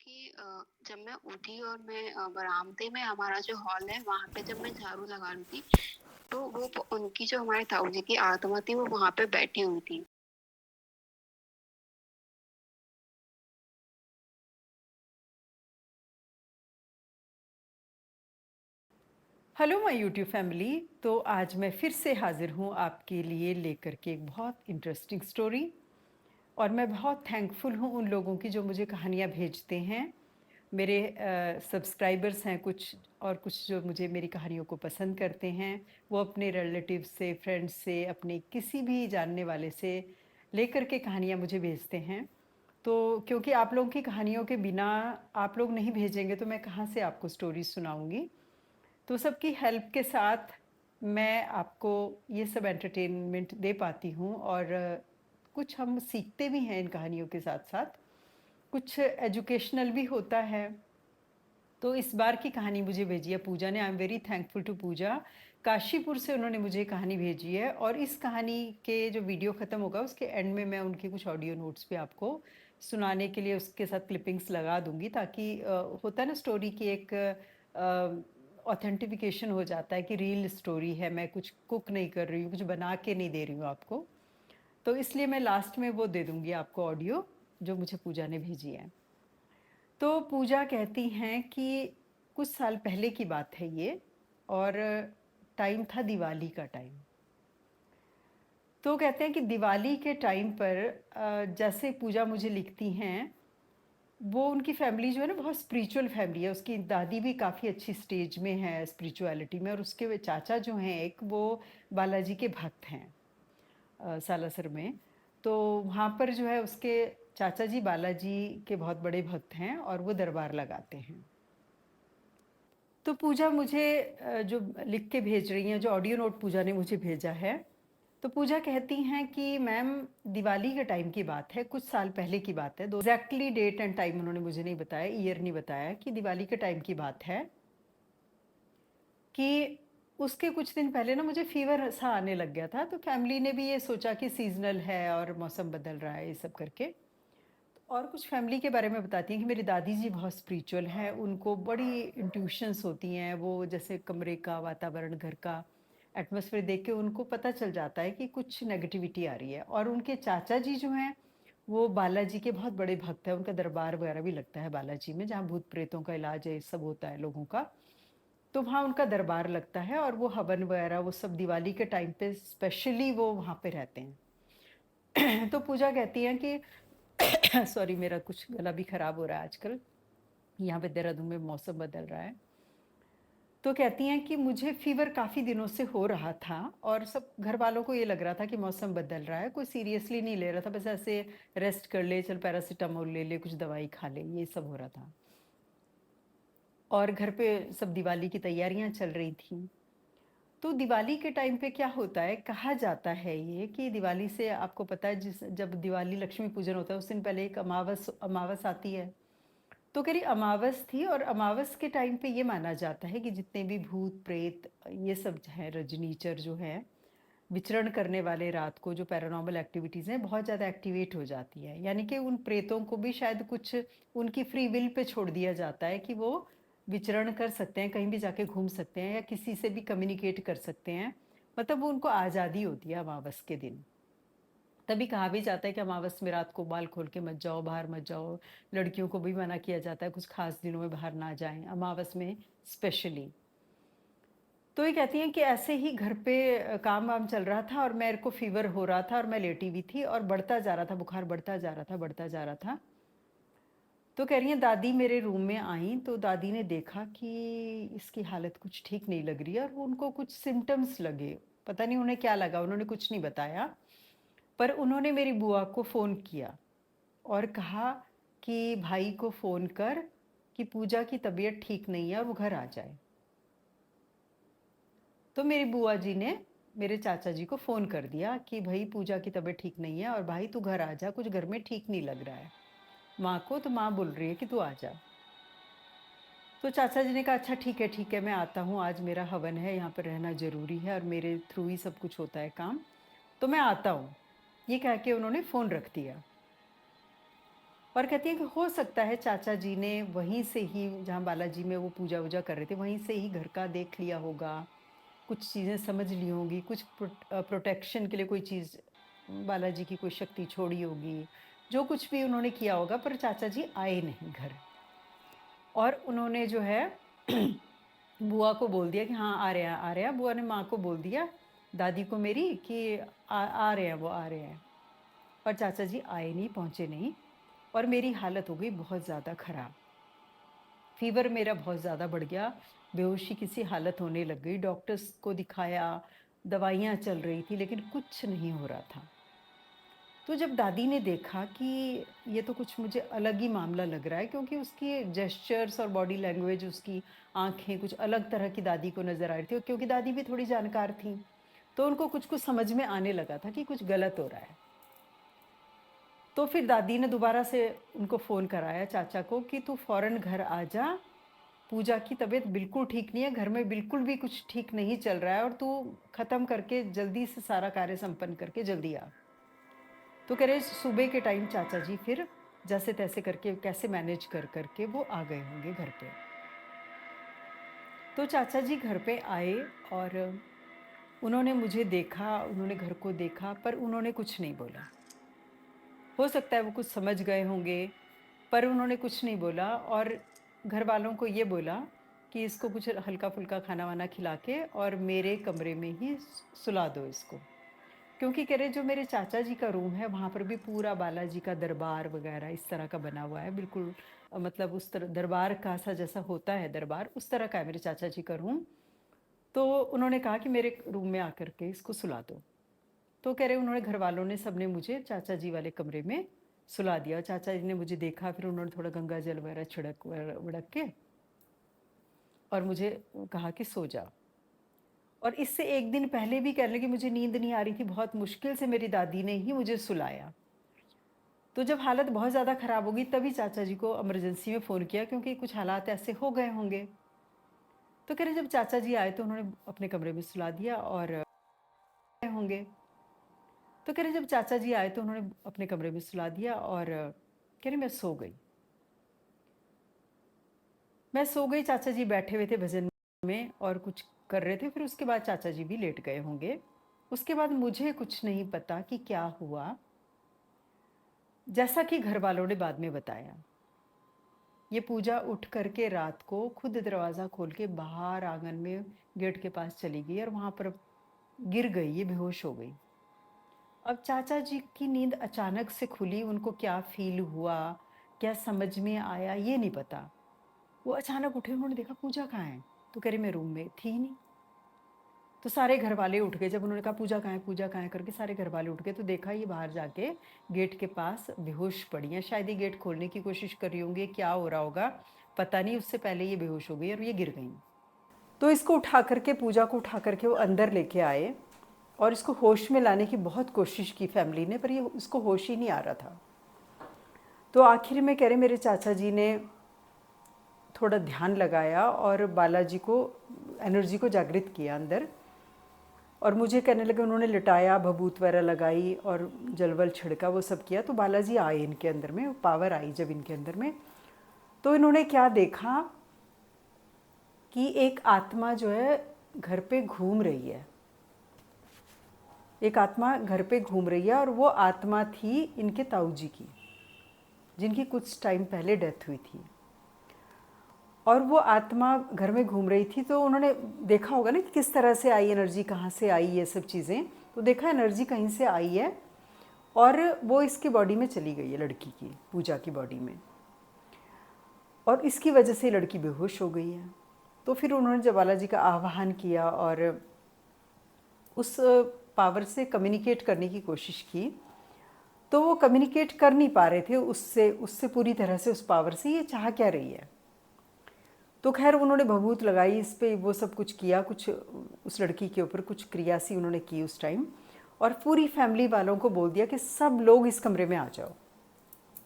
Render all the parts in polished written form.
कि जब मैं उठी और मैं बरामदे में हमारा जो हॉल है वहाँ पे जब मैं झाड़ू लगा रही थी, तो वो उनकी जो हमारे ताऊ जी की आत्मा थी वो वहाँ पे बैठी हुई थी। Hello my YouTube family. तो आज मैं फिर से हाज़िर हूँ आपके लिए लेकर के एक बहुत इंटरेस्टिंग स्टोरी। और मैं बहुत थैंकफुल हूँ उन लोगों की जो मुझे कहानियाँ भेजते हैं। मेरे सब्सक्राइबर्स हैं कुछ, और कुछ जो मुझे मेरी कहानियों को पसंद करते हैं। वो अपने रिलेटिव से, फ्रेंड्स से, अपने किसी भी जानने वाले से लेकर के कहानियाँ मुझे भेजते हैं। तो क्योंकि आप लोगों की कहानियों के बिना, आप लोग नहीं भेजेंगे तो मैं कहाँ से आपको स्टोरीज सुनाऊंगी। तो सबकी हेल्प के साथ मैं आपको ये सब एंटरटेनमेंट दे पाती हूँ, और कुछ हम सीखते भी हैं इन कहानियों के साथ साथ। कुछ एजुकेशनल भी होता है। तो इस बार की कहानी मुझे भेजी है पूजा ने। I am very thankful to Puja. Kashipur से उन्होंने मुझे कहानी भेजी है, और इस कहानी के जो वीडियो ख़त्म होगा उसके एंड में मैं उनके कुछ ऑडियो नोट्स पे आपको सुनाने के लिए उसके साथ क्लिपिंग्स लगा दूंगी, ताकि होता है ना स्टोरी की एक ऑथेंटिफिकेशन हो जाता है कि रियल स्टोरी है, मैं कुछ कुक नहीं कर रही हूँ, कुछ बना के नहीं दे रही हूँ आपको। तो इसलिए मैं लास्ट में वो दे दूंगी आपको ऑडियो जो मुझे पूजा ने भेजी है। तो पूजा कहती हैं कि कुछ साल पहले की बात है ये, और टाइम था दिवाली का टाइम। तो कहते हैं कि दिवाली के टाइम पर जैसे पूजा मुझे लिखती हैं, वो उनकी फैमिली जो है ना बहुत स्पिरिचुअल फैमिली है। उसकी दादी भी काफ़ी अच्छी स्टेज में है स्पिरिचुअलिटी में, और उसके वे चाचा जो हैं एक, वो बालाजी के भक्त हैं सालासर में। तो वहाँ पर जो है उसके चाचा जी बालाजी के बहुत बड़े भक्त हैं, और वो दरबार लगाते हैं। तो पूजा मुझे जो लिख के भेज रही हैं, जो ऑडियो नोट पूजा ने मुझे भेजा है, तो पूजा कहती हैं कि मैम, दिवाली के टाइम की बात है, कुछ साल पहले की बात है। दो एग्जैक्टली डेट एंड टाइम उन्होंने मुझे नहीं बताया, ईयर नहीं बताया, कि दिवाली के टाइम की बात है कि उसके कुछ दिन पहले ना मुझे फीवर सा आने लग गया था। तो फैमिली ने भी ये सोचा कि सीजनल है और मौसम बदल रहा है, ये सब करके। और कुछ फैमिली के बारे में बताती हैं कि मेरी दादी जी बहुत स्पिरिचुअल हैं, उनको बड़ी इंट्यूशंस होती हैं। वो जैसे कमरे का वातावरण, घर का एटमॉस्फेयर देख के उनको पता चल जाता है कि कुछ नेगेटिविटी आ रही है। और उनके चाचा जी जो हैं, वो बालाजी के बहुत बड़े भक्त हैं। उनका दरबार वगैरह भी लगता है बालाजी में, जहाँ भूत प्रेतों का इलाज है, सब होता है लोगों का। तो वहाँ उनका दरबार लगता है, और वो हवन वगैरह वो सब दिवाली के टाइम पे स्पेशली वो वहाँ पे रहते हैं। तो पूजा कहती हैं कि सॉरी, मेरा कुछ गला भी खराब हो रहा है आजकल, यहाँ पे देहरादून में मौसम बदल रहा है। तो कहती हैं कि मुझे फीवर काफ़ी दिनों से हो रहा था, और सब घर वालों को ये लग रहा था कि मौसम बदल रहा है, कोई सीरियसली नहीं ले रहा था, बस ऐसे रेस्ट कर ले, चल पैरासिटामोल ले ले, कुछ दवाई खा ले, ये सब हो रहा था। और घर पे सब दिवाली की तैयारियां चल रही थी। तो दिवाली के टाइम पे क्या होता है, कहा जाता है ये कि दिवाली से आपको पता है, जिस जब दिवाली लक्ष्मी पूजन होता है उस दिन पहले एक अमावस अमावस आती है। तो कह रही अमावस थी, और अमावस के टाइम पे ये माना जाता है कि जितने भी भूत प्रेत ये सब हैं, रजनीचर जो है, विचरण करने वाले रात को, जो पैरानॉर्मल एक्टिविटीज़ हैं बहुत ज़्यादा एक्टिवेट हो जाती है। यानी कि उन प्रेतों को भी शायद कुछ उनकी फ्री विल पे छोड़ दिया जाता है कि वो विचरण कर सकते हैं, कहीं भी जाके घूम सकते हैं, या किसी से भी कम्युनिकेट कर सकते हैं। मतलब वो उनको आज़ादी होती है अमावस के दिन। तभी कहा भी जाता है कि अमावस में रात को बाल खोल के मत जाओ, बाहर मत जाओ। लड़कियों को भी मना किया जाता है, कुछ खास दिनों में बाहर ना जाएं, अमावस में स्पेशली। तो ये कहती हैं कि ऐसे ही घर पे काम वाम चल रहा था, और मेरे को फीवर हो रहा था, और मैं लेटी हुई थी, और बढ़ता जा रहा था, बुखार बढ़ता जा रहा था, बढ़ता जा रहा था। तो कह रही हैं दादी मेरे रूम में आई, तो दादी ने देखा कि इसकी हालत कुछ ठीक नहीं लग रही है, और वो उनको कुछ सिम्टम्स लगे। पता नहीं उन्हें क्या लगा, उन्होंने कुछ नहीं बताया। पर उन्होंने मेरी बुआ को फ़ोन किया और कहा कि भाई को फ़ोन कर कि पूजा की तबीयत ठीक नहीं है और वो घर आ जाए। तो मेरी बुआ जी ने मेरे चाचा जी को फ़ोन कर दिया कि भाई पूजा की तबीयत ठीक नहीं है, और भाई तू घर आ जा, कुछ घर में ठीक नहीं लग रहा है माँ को। तो माँ बोल रही है कि तू आ जा। तो चाचा जी ने कहा अच्छा ठीक है, मैं आता हूँ, आज मेरा हवन है, यहाँ पर रहना ज़रूरी है, और मेरे थ्रू ही सब कुछ होता है काम, तो मैं आता हूँ। ये कह के उन्होंने फ़ोन रख दिया। और कहती हैं कि हो सकता है चाचा जी ने वहीं से ही, जहाँ बालाजी में वो पूजा-वूजा कर रहे थे, वहीं से ही घर का देख लिया होगा, कुछ चीज़ें समझ ली होंगी, कुछ प्रोटेक्शन के लिए कोई चीज़ बालाजी की कोई शक्ति छोड़ी होगी, जो कुछ भी उन्होंने किया होगा, पर चाचा जी आए नहीं घर। और उन्होंने जो है बुआ को बोल दिया कि हाँ, आ रहे हैं, आ रहे हैं। बुआ ने माँ को बोल दिया, दादी को मेरी, कि आ रहे हैं, वो आ रहे हैं। पर चाचा जी आए नहीं, पहुँचे नहीं, और मेरी हालत हो गई बहुत ज़्यादा खराब। फ़ीवर मेरा बहुत ज़्यादा बढ़ गया, बेहोशी की सी हालत होने लग गई, डॉक्टर्स को दिखाया, दवाइयाँ चल रही थी, लेकिन कुछ नहीं हो रहा था। तो जब दादी ने देखा कि ये तो कुछ मुझे अलग ही मामला लग रहा है, क्योंकि उसकी जेस्चर्स और बॉडी लैंग्वेज, उसकी आँखें कुछ अलग तरह की दादी को नज़र आ रही थी, और क्योंकि दादी भी थोड़ी जानकार थीं, तो उनको कुछ-कुछ समझ में आने लगा था कि कुछ गलत हो रहा है। तो फिर दादी ने दोबारा से उनको फ़ोन कराया, चाचा को, कि तू फ़ौरन घर आ जा, पूजा की तबीयत बिल्कुल ठीक नहीं है, घर में बिल्कुल भी कुछ ठीक नहीं चल रहा है, और तू ख़त्म करके जल्दी से सारा कार्य संपन्न करके जल्दी आ। तो कह रहे सुबह के टाइम चाचा जी फिर जैसे-तैसे करके, कैसे मैनेज कर कर के वो आ गए होंगे घर पे। तो चाचा जी घर पे आए, और उन्होंने मुझे देखा, उन्होंने घर को देखा, पर उन्होंने कुछ नहीं बोला। हो सकता है वो कुछ समझ गए होंगे, पर उन्होंने कुछ नहीं बोला, और घरवालों को ये बोला कि इसको कुछ हल्का-फुल्का खाना-वाना खिला के और मेरे कमरे में ही सुला दो इसको। क्योंकि कह रहे जो मेरे चाचा जी का रूम है, वहाँ पर भी पूरा बालाजी का दरबार वगैरह इस तरह का बना हुआ है, बिल्कुल मतलब उस तरह दरबार का सा जैसा होता है दरबार, उस तरह का है मेरे चाचा जी का रूम। तो उन्होंने कहा कि मेरे रूम में आकर के इसको सुला दो। तो कह रहे उन्होंने, घरवालों ने, सबने मुझे चाचा जी वाले कमरे में सुला दिया। चाचा जी ने मुझे देखा, फिर उन्होंने थोड़ा गंगा जल वगैरह छिड़क विड़क के और मुझे कहा कि सो जा। और इससे 1 दिन पहले भी कह लें कि मुझे नींद नहीं आ रही थी, बहुत मुश्किल से मेरी दादी ने ही मुझे सुलाया। तो जब हालत बहुत ज़्यादा ख़राब हो गई, तभी चाचा जी को इमरजेंसी में फ़ोन किया, क्योंकि कुछ हालात ऐसे हो गए होंगे। तो कह रहे जब चाचा जी आए तो उन्होंने अपने कमरे में सुला दिया, और होंगे। तो कह रहे जब चाचा जी आए तो उन्होंने अपने कमरे में सुला दिया, और कह रहे मैं सो गई। मैं सो गई, चाचा जी बैठे हुए थे भजन में और कुछ कर रहे थे, फिर उसके बाद चाचा जी भी लेट गए होंगे। उसके बाद मुझे कुछ नहीं पता कि क्या हुआ, जैसा कि घरवालों ने बाद में बताया। ये पूजा उठ करके रात को खुद दरवाज़ा खोल के बाहर आंगन में गेट के पास चली गई, और वहाँ पर गिर गई, ये बेहोश हो गई। अब चाचा जी की नींद अचानक से खुली, उनको क्या फ़ील हुआ, क्या समझ में आया, ये नहीं पता। वो अचानक उठे, उन्होंने देखा पूजा कहाँ है? तो कह रही मैं रूम में थी ही नहीं। तो सारे घरवाले उठ गए, जब उन्होंने कहा पूजा कहाँ है, पूजा कहाँ है करके सारे घरवाले उठ गए, तो देखा ये बाहर जाके गेट के पास बेहोश पड़ी हैं। शायद ये गेट खोलने की कोशिश कर रही होंगी, क्या हो रहा होगा, पता नहीं, उससे पहले ये बेहोश हो गई और ये गिर गईं। तो इसको उठा करके, पूजा को उठा करके वो अंदर लेके आए, और इसको होश में लाने की बहुत कोशिश की फैमिली ने, पर ये इसको होश ही नहीं आ रहा था। तो आखिर में कह रहे मेरे चाचा जी ने थोड़ा ध्यान लगाया और बालाजी को, एनर्जी को जागृत किया अंदर, और मुझे कहने लगे, उन्होंने लिटाया, भभूत वगैरह लगाई और जलवल छिड़का, वो सब किया, तो बालाजी आए इनके अंदर में, पावर आई जब इनके अंदर में। तो इन्होंने क्या देखा कि एक आत्मा जो है घर पे घूम रही है, एक आत्मा घर पे घूम रही है, और वो आत्मा थी इनके ताऊ जी की, जिनकी कुछ टाइम पहले डेथ हुई थी। और वो आत्मा घर में घूम रही थी, तो उन्होंने देखा होगा ना कि किस तरह से आई एनर्जी, कहाँ से आई, ये सब चीज़ें। तो देखा एनर्जी कहीं से आई है, और वो इसकी बॉडी में चली गई है, लड़की की, पूजा की बॉडी में, और इसकी वजह से लड़की बेहोश हो गई है। तो फिर उन्होंने जब बालाजी का आह्वान किया और उस पावर से कम्युनिकेट करने की कोशिश की, तो वो कम्युनिकेट कर नहीं पा रहे थे उससे, उससे पूरी तरह से, उस पावर से, ये चाह क्या रही है। तो खैर उन्होंने भभूत लगाई इस पे, वो सब कुछ किया, कुछ उस लड़की के ऊपर कुछ क्रिया सी उन्होंने की उस टाइम, और पूरी फैमिली वालों को बोल दिया कि सब लोग इस कमरे में आ जाओ,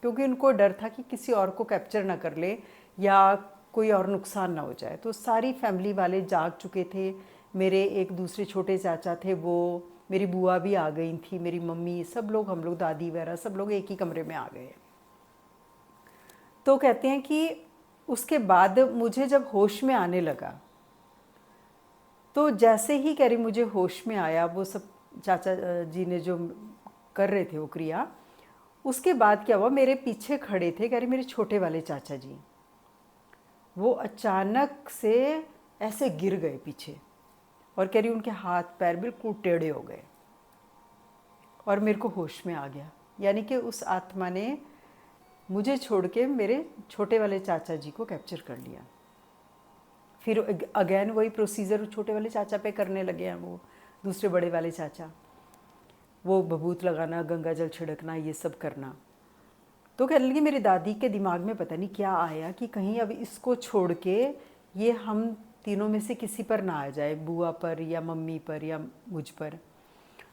क्योंकि उनको डर था कि किसी और को कैप्चर ना कर ले या कोई और नुकसान ना हो जाए। तो सारी फैमिली वाले जाग चुके थे, मेरे एक दूसरे छोटे चाचा थे वो, मेरी बुआ भी आ गई थी, मेरी मम्मी, सब लोग, हम लोग, दादी वगैरह सब लोग एक ही कमरे में आ गए। तो कहते हैं कि उसके बाद मुझे जब होश में आने लगा, तो जैसे ही कह रही मुझे होश में आया, वो सब चाचा जी ने जो कर रहे थे वो क्रिया, उसके बाद क्या हुआ, मेरे पीछे खड़े थे कह रही मेरे छोटे वाले चाचा जी, वो अचानक से ऐसे गिर गए पीछे, और कह रही उनके हाथ पैर बिल्कुल टेढ़े हो गए और मेरे को होश में आ गया। यानी कि उस आत्मा ने मुझे छोड़ के मेरे छोटे वाले चाचा जी को कैप्चर कर लिया। फिर अगेन वही प्रोसीजर छोटे वाले चाचा पे करने लगे हैं वो दूसरे बड़े वाले चाचा, वो बबूत लगाना, गंगा जल छिड़कना, ये सब करना। तो कहने लगी मेरी दादी के दिमाग में पता नहीं क्या आया कि कहीं अब इसको छोड़ के ये हम तीनों में से किसी पर ना आ जाए, बुआ पर या मम्मी पर या मुझ पर।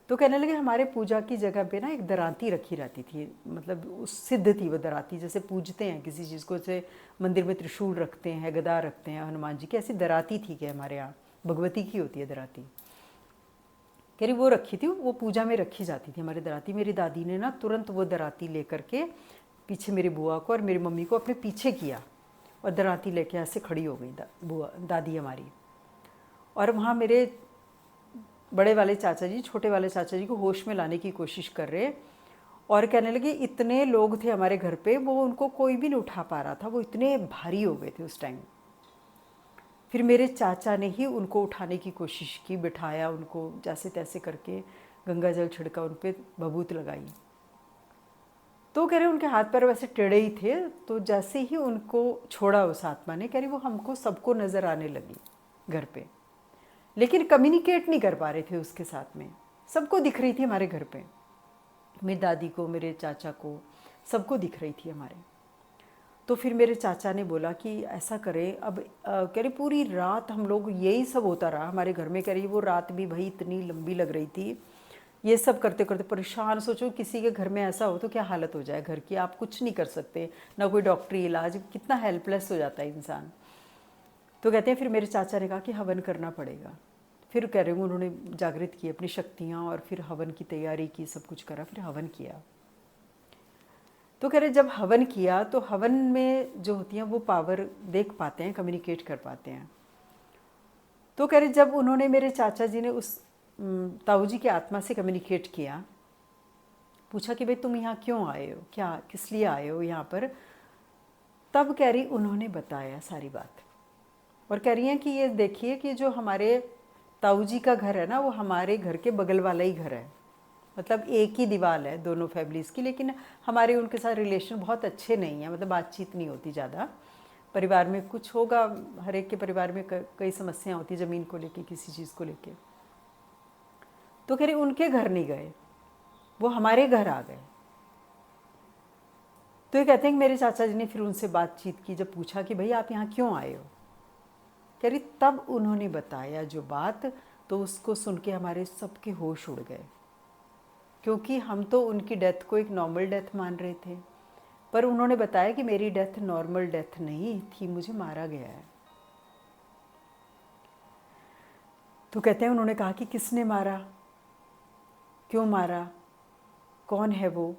तो कहने लगे हमारे पूजा की जगह पे ना एक दराती रखी रहती थी, मतलब उस सिद्ध थी वो दराती, जैसे पूजते हैं किसी चीज़ को, जैसे मंदिर में त्रिशूल रखते हैं, गदा रखते हैं हनुमान जी की, ऐसी दराती थी कि हमारे यहाँ भगवती की होती है दराती, कह रही वो रखी थी, वो पूजा में रखी जाती थी हमारी दराती। मेरी दादी ने ना तुरंत वो दराती लेकर के पीछे मेरी बुआ को और मेरी मम्मी को अपने पीछे किया और दराती लेके ऐसे खड़ी हो गई बुआ दादी हमारी। और वहाँ मेरे बड़े वाले चाचा जी छोटे वाले चाचा जी को होश में लाने की कोशिश कर रहे, और कहने लगे इतने लोग थे हमारे घर पे, वो उनको कोई भी नहीं उठा पा रहा था, वो इतने भारी हो गए थे उस टाइम। फिर मेरे चाचा ने ही उनको उठाने की कोशिश की, बिठाया उनको जैसे तैसे करके, गंगा जल छिड़का, उन पर बबूत लगाई। तो कह रहे उनके हाथ पैर वैसे टेढ़े ही थे, तो जैसे ही उनको छोड़ा उस आत्मा ने, कह रही वो हमको सबको नज़र आने लगी घर पे, लेकिन कम्युनिकेट नहीं कर पा रहे थे उसके साथ में। सबको दिख रही थी हमारे घर पे, मेरी दादी को, मेरे चाचा को, सबको दिख रही थी हमारे। तो फिर मेरे चाचा ने बोला कि ऐसा करें अब, कह रही पूरी रात हम लोग यही सब होता रहा हमारे घर में। कह रही वो रात भी भाई इतनी लंबी लग रही थी, ये सब करते करते परेशान। सोचो किसी के घर में ऐसा हो तो क्या हालत हो जाए घर की, आप कुछ नहीं कर सकते, ना कोई डॉक्टरी इलाज, कितना हेल्पलेस हो जाता है इंसान। तो कहते हैं फिर मेरे चाचा ने कहा कि हवन करना पड़ेगा। फिर कह रहे हैं उन्होंने जागृत की अपनी शक्तियाँ और फिर हवन की तैयारी की, सब कुछ करा, फिर हवन किया। तो कह रहे जब हवन किया तो हवन में जो होती हैं वो पावर देख पाते हैं, कम्युनिकेट कर पाते हैं। तो कह रहे जब उन्होंने, मेरे चाचा जी ने उस ताऊ जी की आत्मा से कम्युनिकेट किया, पूछा कि भाई तुम यहाँ क्यों आए हो, क्या किस लिए आए हो यहाँ पर, तब कह रही उन्होंने बताया सारी बात। और कह रही हैं कि ये देखिए कि जो हमारे ताऊ जी का घर है ना, वो हमारे घर के बगल वाला ही घर है, मतलब एक ही दीवार है दोनों फैमिलीज़ की, लेकिन हमारे उनके साथ रिलेशन बहुत अच्छे नहीं है, मतलब बातचीत नहीं होती ज़्यादा। परिवार में कुछ होगा, हर एक के परिवार में कई समस्याएं होती, ज़मीन को लेके, किसी चीज़ को लेके। तो कह रही उनके घर नहीं गए, वो हमारे घर आ गए। तो ये कहते हैं कि मेरे चाचा जी ने फिर उनसे बातचीत की, जब पूछा कि भाई आप यहाँ क्यों आए हो, कह रही तब उन्होंने बताया जो बात, तो उसको सुन के हमारे सबके होश उड़ गए, क्योंकि हम तो उनकी डेथ को एक नॉर्मल डेथ मान रहे थे, पर उन्होंने बताया कि मेरी डेथ नॉर्मल डेथ नहीं थी, मुझे मारा गया है। तो कहते हैं उन्होंने कहा कि किसने मारा, क्यों मारा, कौन है वो।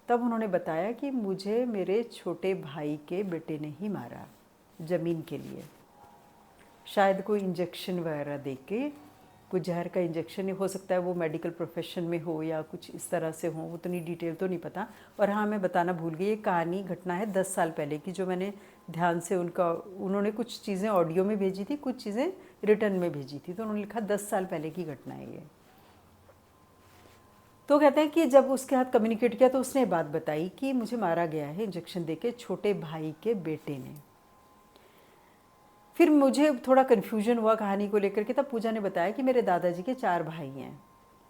तब उन्होंने बताया कि मुझे मेरे छोटे भाई के बेटे ने ही मारा, ज़मीन के लिए, शायद कोई इंजेक्शन वगैरह दे के, कुछ जहर का इंजेक्शन हो सकता है, वो मेडिकल प्रोफेशन में हो या कुछ इस तरह से हो, उतनी डिटेल तो नहीं पता। और हाँ मैं बताना भूल गई, ये कहानी घटना है 10 साल पहले की, जो मैंने ध्यान से उनका, उन्होंने कुछ चीज़ें ऑडियो में भेजी थी, कुछ चीज़ें रिटर्न में भेजी थी, तो उन्होंने लिखा 10 साल पहले की घटना है ये। तो कहते हैं कि जब उसके साथ कम्युनिकेट किया तो उसने बात बताई कि मुझे मारा गया है इंजेक्शन दे के छोटे भाई के बेटे ने। फिर मुझे थोड़ा कन्फ्यूजन हुआ कहानी को लेकर के, तब पूजा ने बताया कि मेरे दादाजी के 4 भाई हैं,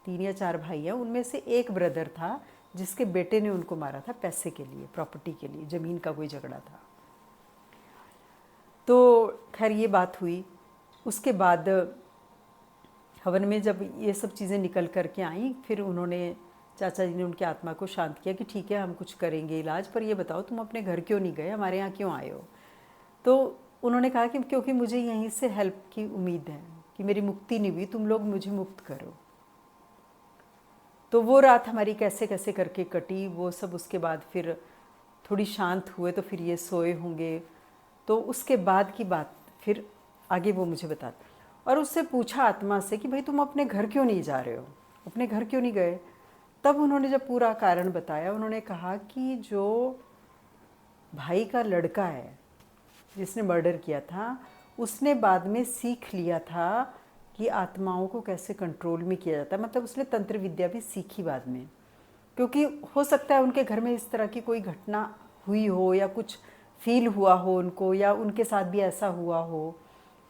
3 या 4 भाई हैं, उनमें से एक ब्रदर था जिसके बेटे ने उनको मारा था पैसे के लिए, प्रॉपर्टी के लिए, ज़मीन का कोई झगड़ा था। तो खैर ये बात हुई। उसके बाद हवन में जब ये सब चीज़ें निकल कर के आई, फिर उन्होंने, चाचा जी ने उनकी आत्मा को शांत किया कि ठीक है हम कुछ करेंगे इलाज, पर ये बताओ तुम अपने घर क्यों नहीं गए, हमारे यहाँ क्यों आए हो। तो उन्होंने कहा कि क्योंकि मुझे यहीं से हेल्प की उम्मीद है, कि मेरी मुक्ति नहीं हुई, तुम लोग मुझे मुक्त करो। तो वो रात हमारी कैसे कैसे करके कटी, वो सब उसके बाद फिर थोड़ी शांत हुए तो फिर ये सोए होंगे। तो उसके बाद की बात फिर आगे वो मुझे बताते। और उससे पूछा आत्मा से कि भाई तुम अपने घर क्यों नहीं जा रहे हो, अपने घर क्यों नहीं गए। तब उन्होंने जब पूरा कारण बताया, उन्होंने कहा कि जो भाई का लड़का है जिसने मर्डर किया था, उसने बाद में सीख लिया था कि आत्माओं को कैसे कंट्रोल में किया जाता है। मतलब उसने तंत्र विद्या भी सीखी बाद में, क्योंकि हो सकता है उनके घर में इस तरह की कोई घटना हुई हो या कुछ फील हुआ हो उनको, या उनके साथ भी ऐसा हुआ हो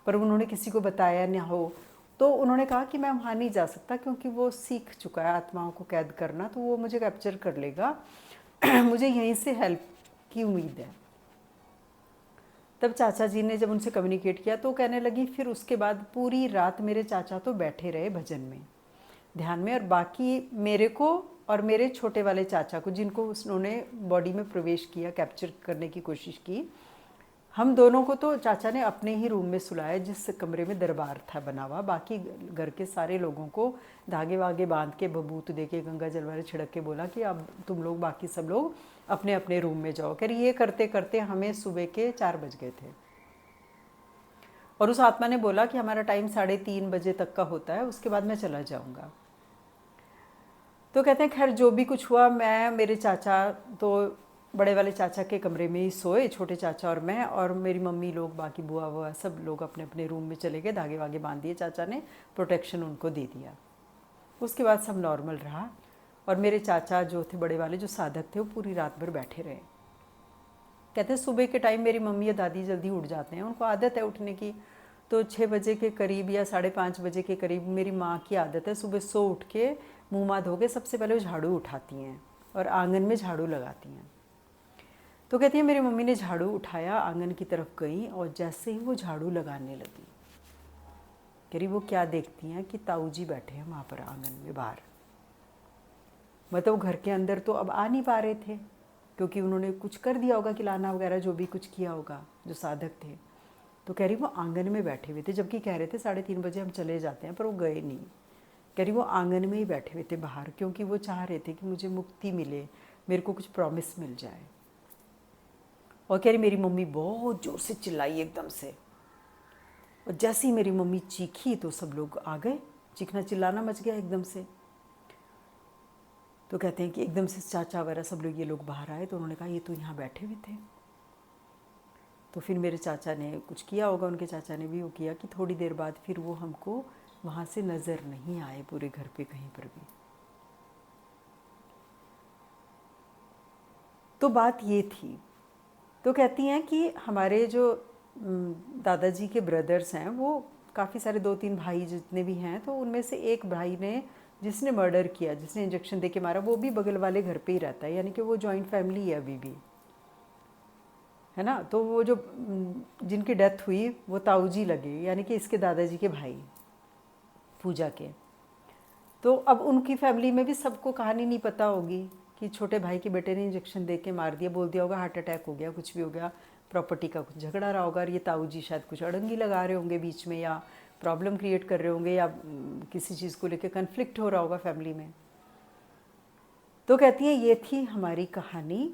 पर उन्होंने किसी को बताया ना हो। तो उन्होंने कहा कि मैं वहाँ नहीं जा सकता क्योंकि वो सीख चुका है आत्माओं को कैद करना, तो वो मुझे कैप्चर कर लेगा। मुझे यहीं से हेल्प की उम्मीद है। तब चाचा जी ने जब उनसे कम्युनिकेट किया तो कहने लगी, फिर उसके बाद पूरी रात मेरे चाचा तो बैठे रहे भजन में, ध्यान में, और बाकी मेरे को और मेरे छोटे वाले चाचा को, जिनको उन्होंने बॉडी में प्रवेश किया, कैप्चर करने की कोशिश की, हम दोनों को तो चाचा ने अपने ही रूम में सुलाया जिस कमरे में दरबार था बना हुआ। बाकी घर के सारे लोगों को धागे वागे बांध के बबूत दे के गंगा जल वाले छिड़क के बोला कि अब तुम लोग बाकी सब लोग अपने अपने रूम में जाओ। कह रही ये करते करते हमें सुबह के 4 बज गए थे। और उस आत्मा ने बोला कि हमारा टाइम 3:30 बजे तक का होता है, उसके बाद मैं चला जाऊँगा। तो कहते हैं खैर जो भी कुछ हुआ, मैं मेरे चाचा तो बड़े वाले चाचा के कमरे में ही सोए, छोटे चाचा और मैं, और मेरी मम्मी लोग, बाकी बुआ वुआ सब लोग अपने अपने रूम में चले गए। धागे वागे बांध दिए चाचा ने, प्रोटेक्शन उनको दे दिया। उसके बाद सब नॉर्मल रहा। और मेरे चाचा जो थे बड़े वाले, जो साधक थे, वो पूरी रात भर बैठे रहे। कहते हैं सुबह के टाइम मेरी मम्मी या दादी जल्दी उठ जाते हैं, उनको आदत है उठने की। तो 6 बजे के करीब या 5:30 बजे के करीब मेरी माँ की आदत है सुबह सो उठ के मुँह माँ धो के सबसे पहले वो झाड़ू उठाती हैं और आंगन में झाड़ू लगाती हैं। तो कहती है मेरी मम्मी ने झाड़ू उठाया, आंगन की तरफ गई, और जैसे ही वो झाड़ू लगाने लगी, कह रही वो क्या देखती हैं कि ताऊ जी बैठे हैं वहाँ पर आंगन में बाहर। मतलब वो घर के अंदर तो अब आ नहीं पा रहे थे क्योंकि उन्होंने कुछ कर दिया होगा, खिलाना वगैरह जो भी कुछ किया होगा जो साधक थे। तो कह रही वो आंगन में बैठे हुए थे, जबकि कह रहे थे 3:30 बजे हम चले जाते हैं, पर वो गए नहीं। कह रही वो आंगन में ही बैठे हुए थे बाहर, क्योंकि वो चाह रहे थे कि मुझे मुक्ति मिले, मेरे को कुछ प्रॉमिस मिल जाए। और कह रही मेरी मम्मी बहुत ज़ोर से चिल्लाई एकदम से, और जैसे ही मेरी मम्मी चीखी तो सब लोग आ गए, चीखना चिल्लाना मच गया एकदम से। तो कहते हैं कि एकदम से चाचा वगैरह सब लोग, ये लोग बाहर आए, तो उन्होंने कहा ये तो यहाँ बैठे हुए थे। तो फिर मेरे चाचा ने कुछ किया होगा, उनके चाचा ने भी वो किया कि थोड़ी देर बाद फिर वो हमको वहाँ से नज़र नहीं आए पूरे घर पे कहीं पर भी। तो बात ये थी। तो कहती हैं कि हमारे जो दादाजी के ब्रदर्स हैं, वो काफ़ी सारे 2-3 भाई जितने भी हैं, तो उनमें से एक भाई ने, जिसने मर्डर किया, जिसने इंजेक्शन दे के मारा, वो भी बगल वाले घर पे ही रहता है, यानी कि वो जॉइंट फैमिली है अभी भी, है ना। तो वो जो जिनकी डेथ हुई वो ताऊ जी लगे, यानी कि इसके दादाजी के भाई पूजा के। तो अब उनकी फैमिली में भी सबको कहानी नहीं पता होगी कि छोटे भाई के बेटे ने इंजेक्शन दे के मार दिया, बोल दिया होगा हार्ट अटैक हो गया, कुछ भी हो गया, प्रॉपर्टी का कुछ झगड़ा रहा होगा, और ये ताऊ जी शायद कुछ अड़ंगी लगा रहे होंगे बीच में, या प्रॉब्लम क्रिएट कर रहे होंगे, या किसी चीज़ को लेकर कन्फ्लिक्ट हो रहा होगा फैमिली में। तो कहती है ये थी हमारी कहानी,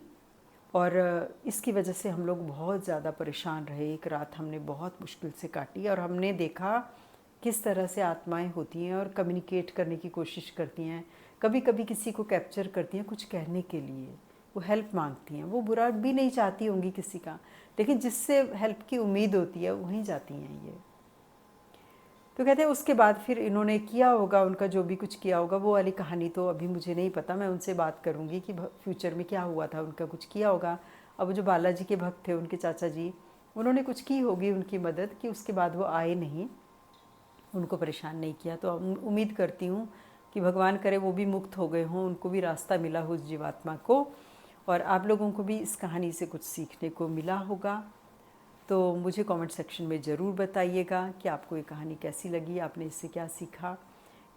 और इसकी वजह से हम लोग बहुत ज़्यादा परेशान रहे। एक रात हमने बहुत मुश्किल से काटी, और हमने देखा किस तरह से आत्माएं होती हैं और कम्युनिकेट करने की कोशिश करती हैं। कभी कभी किसी को कैप्चर करती हैं कुछ कहने के लिए, वो हेल्प मांगती हैं, वो बुरा भी नहीं चाहती होंगी किसी का, लेकिन जिससे हेल्प की उम्मीद होती है वहीं जाती हैं ये। तो कहते हैं उसके बाद फिर इन्होंने किया होगा, उनका जो भी कुछ किया होगा, वो वाली कहानी तो अभी मुझे नहीं पता, मैं उनसे बात करूँगी कि फ्यूचर में क्या हुआ था, उनका कुछ किया होगा। अब जो बालाजी के भक्त थे उनके चाचा जी, उन्होंने कुछ की होगी उनकी मदद, कि उसके बाद वो आए नहीं, उनको परेशान नहीं किया। तो उम्मीद करती हूँ कि भगवान करे वो भी मुक्त हो गए हों, उनको भी रास्ता मिला हो उस जीवात्मा को, और आप लोगों को भी इस कहानी से कुछ सीखने को मिला होगा। तो मुझे कमेंट सेक्शन में ज़रूर बताइएगा कि आपको ये कहानी कैसी लगी, आपने इससे क्या सीखा,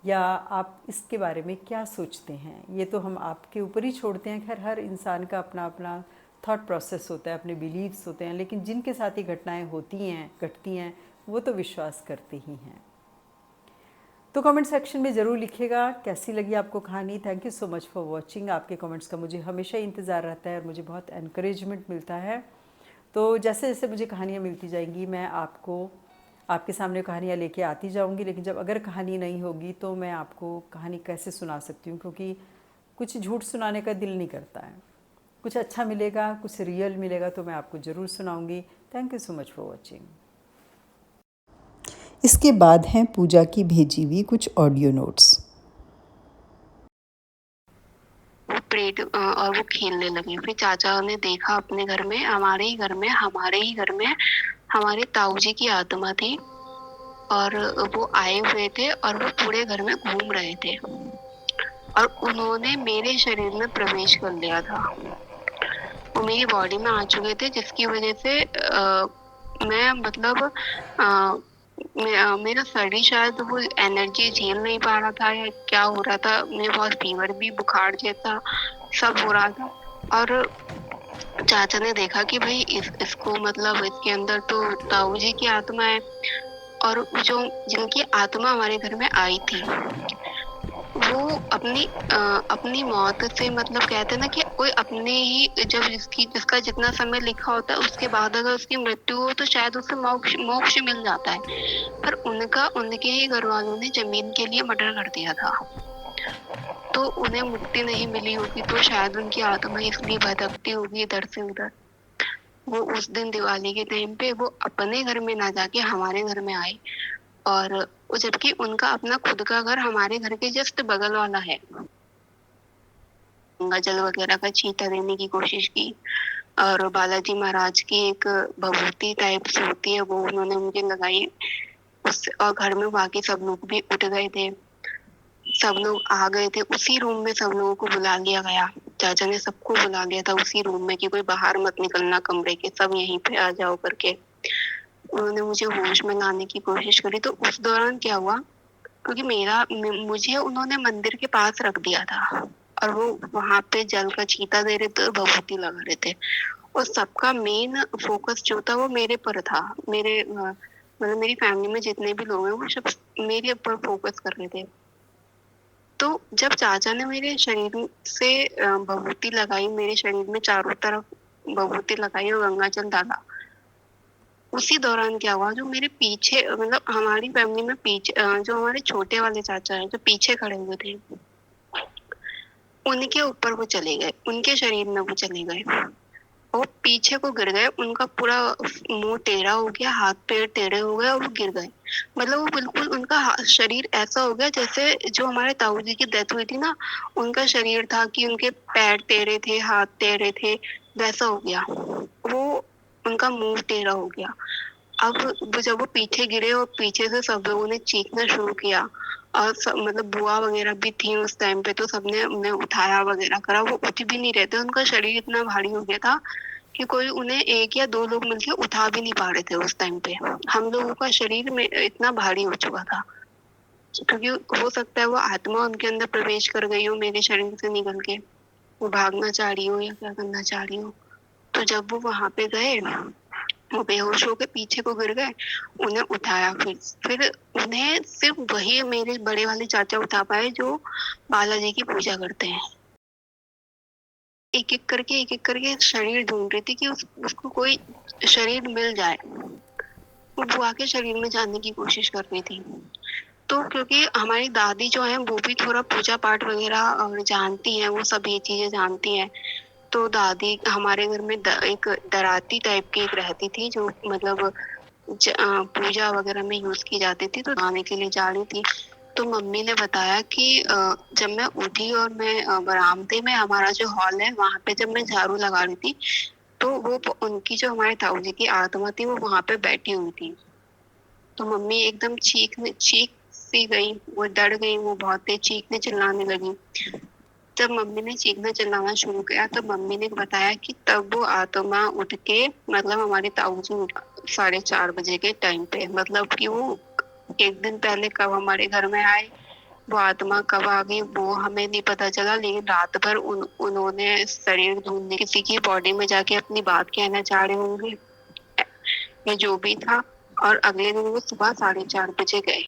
या आप इसके बारे में क्या सोचते हैं। ये तो हम आपके ऊपर ही छोड़ते हैं, खैर हर इंसान का अपना अपना थॉट प्रोसेस होता है, अपने बिलीव्स होते हैं, लेकिन जिनके साथ ये घटनाएं होती हैं, घटती हैं, वो तो विश्वास करते ही हैं। तो कमेंट सेक्शन में ज़रूर लिखिएगा कैसी लगी आपको कहानी। Thank you so much for watching. आपके कमेंट्स का मुझे हमेशा इंतज़ार रहता है और मुझे बहुत एनकरेजमेंट मिलता है। तो जैसे जैसे मुझे कहानियाँ मिलती जाएंगी मैं आपको आपके सामने कहानियाँ लेके आती जाऊंगी। लेकिन जब अगर कहानी नहीं होगी तो मैं आपको कहानी कैसे सुना सकती हूँ, क्योंकि कुछ झूठ सुनाने का दिल नहीं करता है। कुछ अच्छा मिलेगा, कुछ रियल मिलेगा तो मैं आपको ज़रूर सुनाऊंगी। Thank you so much for watching. इसके बाद हैं पूजा की भेजी हुई कुछ ऑडियो नोट्स। वो प्लेट और वो खेलने लगी। फिर चाचा ने देखा अपने घर में, हमारे ही घर में हमारे ताऊ जी की आत्मा थी और वो आए हुए थे और वो पूरे घर में घूम रहे थे और उन्होंने मेरे शरीर में प्रवेश कर लिया था। वो मेरी बॉडी में आ चुके थे जिसकी वजह से मैं मतलब मेरा शरीर शायद वो एनर्जी झेल नहीं पा रहा था या क्या हो रहा था। मुझे बहुत फीवर भी, बुखार जैसा सब हो रहा था। और चाचा ने देखा कि भाई इसको मतलब इसके अंदर तो ताऊ जी की आत्मा है और जो जिनकी आत्मा हमारे घर में आई थी वो अपनी मौत से मतलब कहते हैं ना कि कोई अपने ही जब जिसका जितना समय लिखा होता है उसके बाद अगर उसकी मृत्यु हो तो शायद उसे मोक्ष मोक्ष मिल जाता है। पर उनके ही घर वालों ने जमीन के लिए मर्डर कर दिया था, तो उन्हें मुक्ति नहीं मिली होगी, तो शायद उनकी आत्मा इसलिए भटकती होगी इधर से उधर। वो उस दिन दिवाली के टाइम पे वो अपने घर में ना जाके हमारे घर में आए और जबकि उनका अपना खुद का घर हमारे घर के जस्ट बगल वाला है। गंगा जल वगैरह का छींटा देने की कोशिश की और बालाजी महाराज की एक भभूति टाइप से होती है वो उन्होंने मुझे लगाई उससे, और घर में बाकी सब लोग भी उठ गए थे, सब लोग आ गए थे। उसी रूम में सब लोगों को बुला लिया गया। चाचा ने सबको बुला लिया था उसी रूम में कि कोई बाहर मत निकलना कमरे के, सब यहीं पे आ जाओ करके। उन्होंने मुझे होश में लाने की कोशिश करी। तो उस दौरान क्या हुआ, क्योंकि मुझे उन्होंने मंदिर के पास रख दिया था और वो वहां पे जल का छींटा दे रहे थे, भभूति लगा रहे थे और सबका मेन फोकस जो था वो मेरे पर था। मतलब मेरी फैमिली में जितने भी लोग हैं वो सब मेरे ऊपर फोकस कर रहे थे। तो जब चाचा ने मेरे शरीर से भभूति लगाई, मेरे शरीर में चारों तरफ भभूति लगाई और गंगा जल डाला, उसी दौरान क्या हुआ, जो मेरे पीछे मतलब हमारी फैमिली में पीछे जो हमारे छोटे वाले चाचा हैं जो पीछे खड़े हुए थे, उनके ऊपर वो चले गए, उनके शरीर में वो चले गए। वो पीछे को गिर गए, उनका पूरा मुंह टेढ़ा हो गया, हाथ पैर टेढ़े हो गए और वो गिर गए। मतलब वो बिल्कुल उनका शरीर ऐसा हो गया जैसे जो हमारे ताऊ जी की डेथ हुई थी ना, उनका शरीर था कि उनके पैर टेढ़े थे, हाथ टेढ़े थे, वैसा हो गया। वो उनका मुंह टेढ़ा हो गया। अब जब वो पीछे गिरे और पीछे से सब लोगों ने चीखना शुरू किया और सब मतलब बुआ वगैरह भी थी उस टाइम पे, तो सबने उन्हें उठाया वगैरह करा। वो उठ भी नहीं रहे थे, उनका शरीर इतना भारी हो गया था कि कोई उन्हें एक या दो लोग मिलके उठा भी नहीं पा रहे थे उस टाइम पे। हम लोगों का शरीर में इतना भारी हो चुका था, क्योंकि हो सकता है वो आत्मा उनके अंदर प्रवेश कर गई हो मेरे शरीर से निकल के, वो भागना चाह रही हो या क्या करना चाह रही हो। तो जब वो वहां पे गए, वो बेहोश होके पीछे को गिर गए, उन्हें उठाया। फिर उन्हें सिर्फ वही मेरे बड़े वाले चाचा उठा पाए जो बालाजी की पूजा करते हैं। एक एक करके शरीर ढूंढ रही थी कि उसको कोई शरीर मिल जाए। वो बुआ के शरीर में जाने की कोशिश कर रही थी। तो क्योंकि हमारी दादी जो है वो भी थोड़ा पूजा पाठ वगैरह जानती हैं, वो सब ये चीजें जानती हैं। तो दादी हमारे घर में एक दराती टाइप की एक रहती थी जो मतलब पूजा वगैरह में यूज की जाती थी, तो नहाने के लिए जा रही थी। तो मम्मी ने बताया कि जब मैं उठी और मैं बरामदे में हमारा जो हॉल है वहां पे जब मैं झाड़ू लगा रही थी, तो वो उनकी जो हमारे ताऊ जी की आत्मा थी वो वहां पे बैठी हुई थी। तो मम्मी एकदम चीख सी गई, वो डर गई, वो बहुत तेज चीखने चिल्लाने लगी। जब मम्मी ने चीखना चिल्लाना शुरू किया तो मम्मी ने बताया कि तब वो आत्मा उठ के मतलब हमारे ताऊ जी 4:30 बजे के टाइम पे, मतलब कि वो एक दिन पहले कब हमारे घर में आए, वो आत्मा कब आ गई वो हमें नहीं पता चला। लेकिन रात भर उन्होंने शरीर ढूंढने किसी की बॉडी में जाके अपनी बात कहना चाह रहे होंगे या जो भी था, और अगले दिन वो सुबह 4:30 बजे गए।